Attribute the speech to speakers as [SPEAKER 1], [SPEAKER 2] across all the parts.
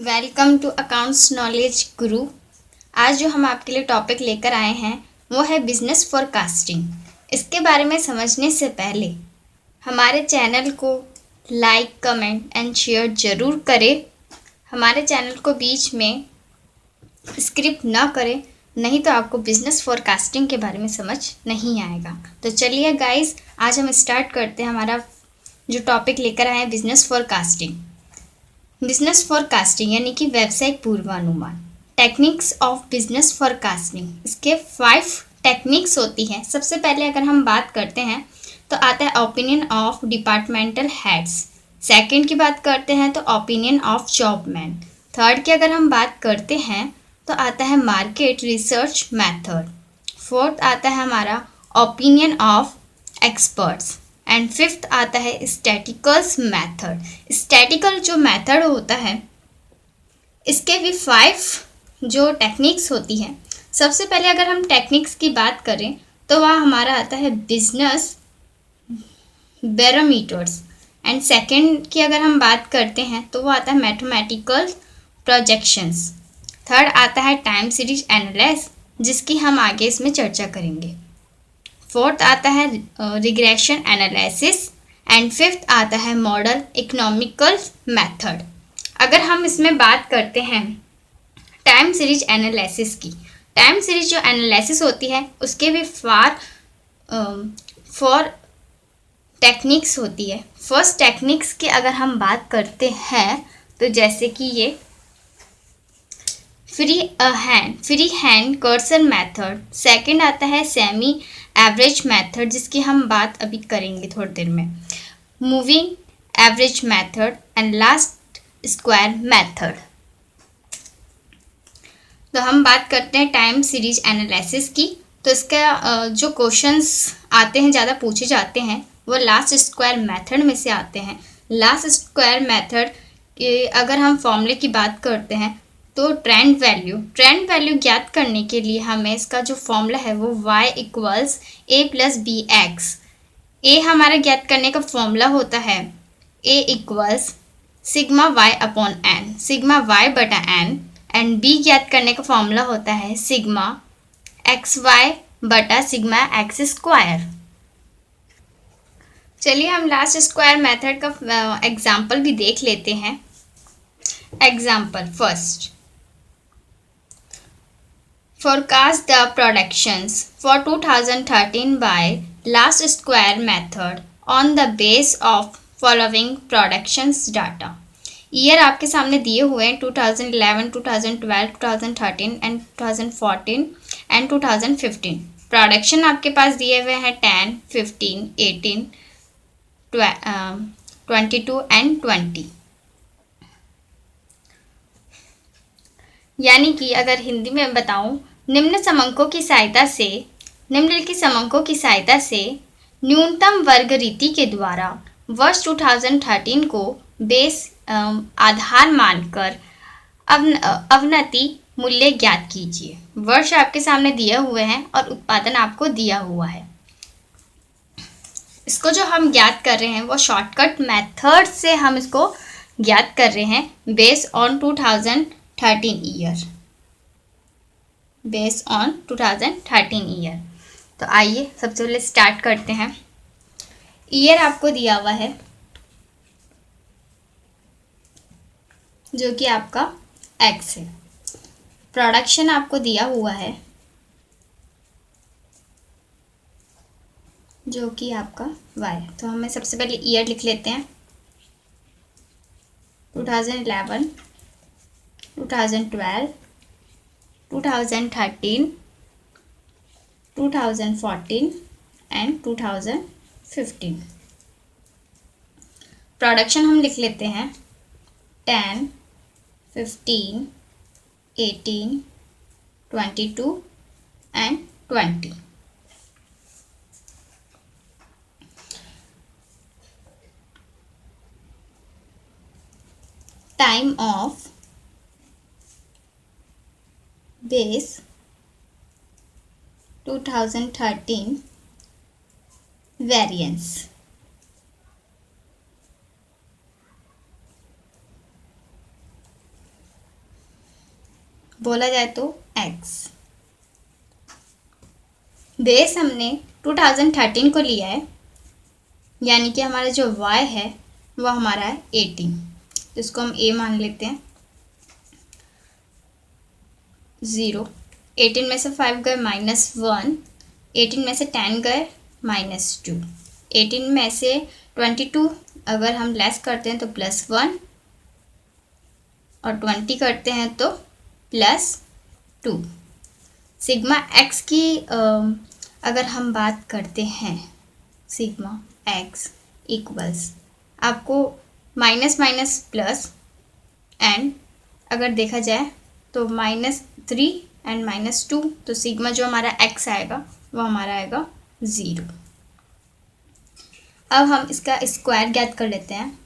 [SPEAKER 1] Welcome to accounts knowledge गुरु। आज जो हम आपके लिए टॉपिक लेकर आए हैं वो है बिजनेस फोरकास्टिंग। इसके बारे में समझने से पहले हमारे चैनल को लाइक, कमेंट एंड शेयर ज़रूर करें। हमारे चैनल को बीच में स्क्रिप्ट ना करें, नहीं तो आपको बिजनेस फोरकास्टिंग के बारे में समझ नहीं आएगा। तो चलिए गाइस, आज हम स्टार्ट करते हैं। हमारा जो टॉपिक लेकर आए हैं बिजनेस फोरकास्टिंग। बिजनेस फोरकास्टिंग यानी कि व्यावसायिक पूर्वानुमान। टेक्निक्स ऑफ बिजनेस फोरकास्टिंग, इसके 5 टेक्निक्स होती हैं। सबसे पहले अगर हम बात करते हैं तो आता है opinion of departmental heads. Second की बात करते हैं तो ओपिनियन ऑफ जॉबमैन। थर्ड की अगर हम बात करते हैं तो आता है मार्केट रिसर्च मेथड। फोर्थ आता है हमारा opinion of experts and fifth आता है स्टैटिकल्स मेथड। स्टैटिकल जो मेथड होता है, इसके भी 5 जो टेक्निक्स होती हैं। सबसे पहले अगर हम टेक्निक्स की बात करें तो वह हमारा आता है बिजनेस बैरोमीटर्स। एंड सेकंड की अगर हम बात करते हैं तो वो आता है मैथमेटिकल प्रोजेक्शंस। थर्ड आता है टाइम सीरीज एनालिसिस, जिसकी हम आगे इसमें चर्चा करेंगे। फोर्थ आता है रिग्रेशन एनालिसिस एंड फिफ्थ आता है मॉडल इकोनॉमिकल मेथड। अगर हम इसमें बात करते हैं टाइम सीरीज एनालिसिस की, टाइम सीरीज जो एनालिसिस होती है उसके भी 4 टेक्निक्स होती है। फर्स्ट टेक्निक्स की अगर हम बात करते हैं तो जैसे कि ये free hand cursor method. Second आता है सेमी एवरेज मेथड, जिसकी हम बात अभी करेंगे थोड़ी देर में। Moving average method and last square method. तो हम बात करते हैं टाइम सीरीज एनालिसिस की। तो इसका जो क्वेश्चंस आते हैं, ज़्यादा पूछे जाते हैं, वो लास्ट स्क्वायर मेथड में से आते हैं। लास्ट स्क्वायर मेथड के अगर हम फॉर्मूले की बात करते हैं तो ट्रेंड वैल्यू ज्ञात करने के लिए हमें इसका जो फॉर्मूला है वो y equals a plus B X. A हमारा ज्ञात करने का फॉर्मूला होता है a equals sigma y upon n, sigma y बटा n। एंड b ज्ञात करने का फॉर्मूला होता है सिग्मा एक्स वाई बटा सिग्मा एक्स स्क्वायर। चलिए हम लास्ट स्क्वायर मेथड का एग्जाम्पल भी देख लेते हैं। Example first, forecast the productions for 2013 by last square method on the base of following productions data। Year आपके सामने दिए हुए हैं 2011, 2012, 2013 एंड 2014 एंड 2015। प्रोडक्शन आपके पास दिए हुए हैं 10, 15, 18, 22 एंड 20। यानी कि अगर हिंदी में बताऊं, निम्नलिखित समंकों की सहायता से न्यूनतम वर्ग रीति के द्वारा वर्ष 2013 को बेस आधार मानकर अवनति मूल्य ज्ञात कीजिए। वर्ष आपके सामने दिए हुए हैं और उत्पादन आपको दिया हुआ है। इसको जो हम ज्ञात कर रहे हैं वो शॉर्टकट मेथड से हम इसको ज्ञात कर रहे हैं base on 2013 year, based on 2013 year. तो आइए सबसे पहले स्टार्ट करते हैं। ईयर आपको दिया हुआ है जो कि आपका एक्स है। प्रोडक्शन आपको दिया हुआ है जो कि आपका वाई। तो हमें सबसे पहले ईयर लिख लेते हैं 2011, 2012, 2013, 2014 एंड 2015। प्रोडक्शन हम लिख लेते हैं 10, 15, 18, 22 and 20। Time of base 2013 variance. बोला जाए तो x। बेस हमने 2013 को लिया है, यानी कि हमारा जो y है वो हमारा है 18, जिसको हम a मान लेते हैं। 0, 18 में से 5 गए -1, 18 में से 10 गए -2, 18 में से 22 अगर हम लेस करते हैं तो +1 और 20 करते हैं तो +2। सिग्मा x की अगर हम बात करते हैं, सिग्मा x इक्वल्स आपको माइनस माइनस प्लस एंड अगर देखा जाए तो -3 एंड -2, तो सिग्मा जो हमारा x आएगा वो हमारा आएगा 0। अब हम इसका स्क्वायर ज्ञात कर लेते हैं,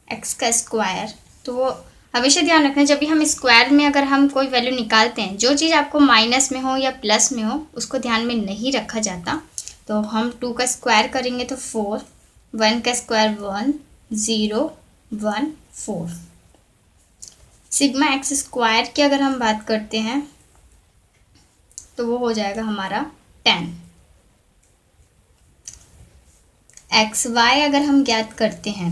[SPEAKER 1] x का स्क्वायर। तो वो हमेशा ध्यान रखना, जब भी हम स्क्वायर में अगर हम कोई वैल्यू निकालते हैं, जो चीज़ आपको माइनस में हो या प्लस में हो उसको ध्यान में नहीं रखा जाता। तो हम 2 का स्क्वायर करेंगे तो 4, 1 का स्क्वायर 1, 0, 1, 4। सिग्मा x स्क्वायर की अगर हम बात करते हैं तो वो हो जाएगा हमारा 10। एक्स वाई अगर हम ज्ञात करते हैं,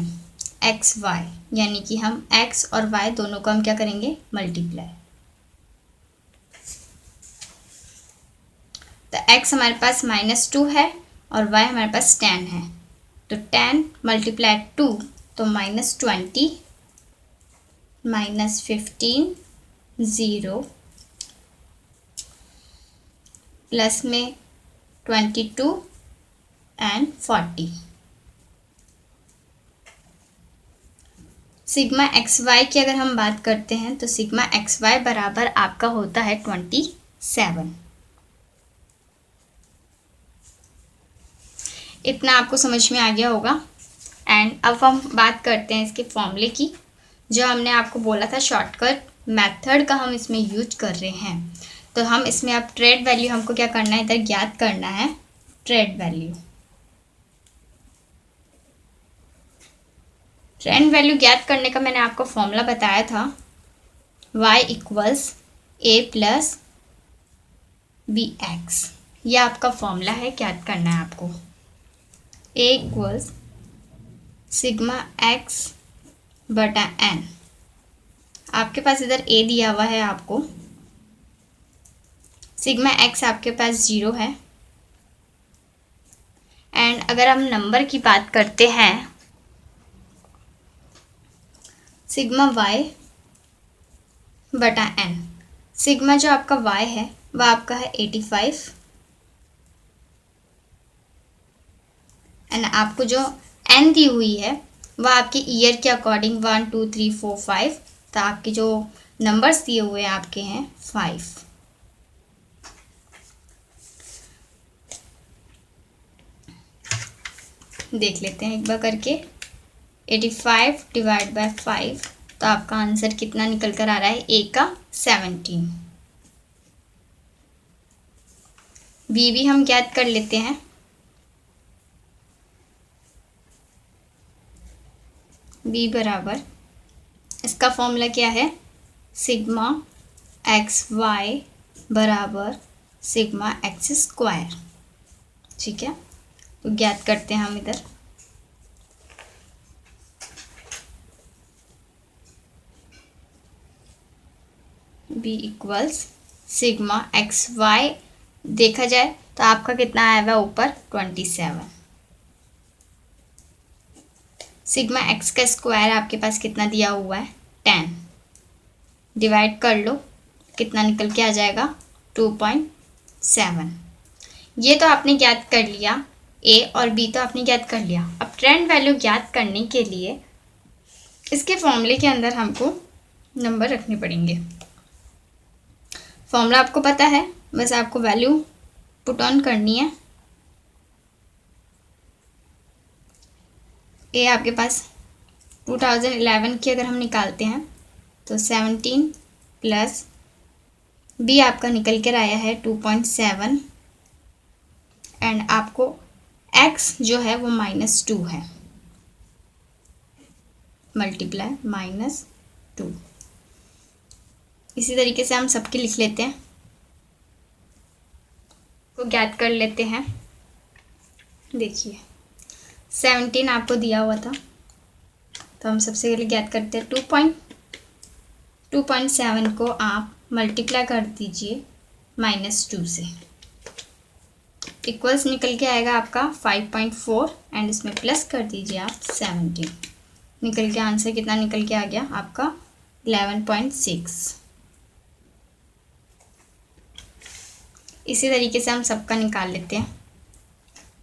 [SPEAKER 1] एक्स वाई यानी कि हम x और y दोनों को हम क्या करेंगे, मल्टीप्लाई। तो x हमारे पास -2 है और y हमारे पास 10 है, तो 10 × 2 तो -20, -15, 0 प्लस में 22 एंड 40। सिग्मा एक्स वाई की अगर हम बात करते हैं तो सिग्मा एक्स वाई बराबर आपका होता है 27। इतना आपको समझ में आ गया होगा। एंड अब हम बात करते हैं इसके फॉर्मूले की, जो हमने आपको बोला था शॉर्टकट मेथड का हम इसमें यूज कर रहे हैं। तो हम इसमें अब ट्रेड वैल्यू हमको क्या करना है, इधर ज्ञात करना है ट्रेड वैल्यू। ट्रेंड वैल्यू ज्ञात करने का मैंने आपको फॉर्मूला बताया था, y equals a plus B X. ये आपका फॉर्मूला है, ज्ञात करना है आपको। a इक्वल्स सिग्मा x बटा n। आपके पास इधर a दिया हुआ है आपको, सिग्मा x आपके पास 0 है। एंड अगर हम नंबर की बात करते हैं, सिग्मा y बटा n। सिग्मा जो आपका y है वह आपका है 85 एंड आपको जो n दी हुई है वह आपके ईयर के अकॉर्डिंग 1 2 3 4 5, तो आपके जो नंबर्स दिए हुए हैं आपके हैं 5। देख लेते हैं एक बार करके, 85 डिवाइड बाय 5, तो आपका आंसर कितना निकल कर आ रहा है, ए का 17। बी भी हम ज्ञात कर लेते हैं। बी बराबर, इसका फॉर्मूला क्या है, सिग्मा एक्स वाई बराबर सिग्मा एक्स स्क्वायर। ठीक है, तो ज्ञात करते हैं हम इधर। B equals sigma X Y देखा जाए तो आपका कितना आया हुआ ऊपर 27। सिग्मा एक्स का स्क्वायर आपके पास कितना दिया हुआ है 10, डिवाइड कर लो कितना निकल के आ जाएगा 2.7। ये तो आपने ज्ञात कर लिया, ए और बी तो आपने ज्ञात कर लिया। अब ट्रेंड वैल्यू ज्ञात करने के लिए इसके फॉर्मूले के अंदर हमको नंबर रखने पड़ेंगे। फॉर्मूला आपको पता है, बस आपको वैल्यू पुट ऑन करनी है। ए आपके पास 2011 की अगर हम निकालते हैं तो 17 प्लस बी आपका निकल कर आया है 2.7 एंड आपको x जो है वो -2 है, मल्टीप्लाई -2। इसी तरीके से हम सबके लिख लेते हैं, को ज्ञात कर लेते हैं। देखिए 17 आपको दिया हुआ था, तो हम सबसे पहले ज्ञात करते हैं 2.7 को आप मल्टीप्लाई कर दीजिए -2 से, इक्वल्स निकल के आएगा आपका 5.4 एंड इसमें प्लस कर दीजिए आप 17, निकल के आंसर कितना निकल के आ गया आपका 11.6। इसी तरीके से हम सबका निकाल लेते हैं,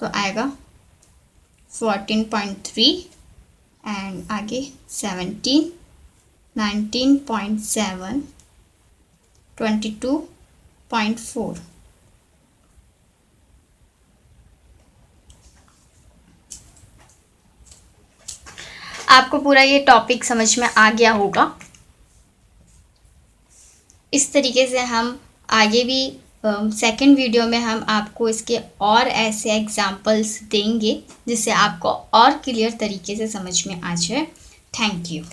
[SPEAKER 1] तो आएगा 14.3 एंड आगे 17, 19.7, 22.4। आपको पूरा ये टॉपिक समझ में आ गया होगा। इस तरीके से हम आगे भी सेकंड वीडियो में हम आपको इसके और ऐसे एग्जाम्पल्स देंगे जिससे आपको और क्लियर तरीके से समझ में आ जाए। Thank you.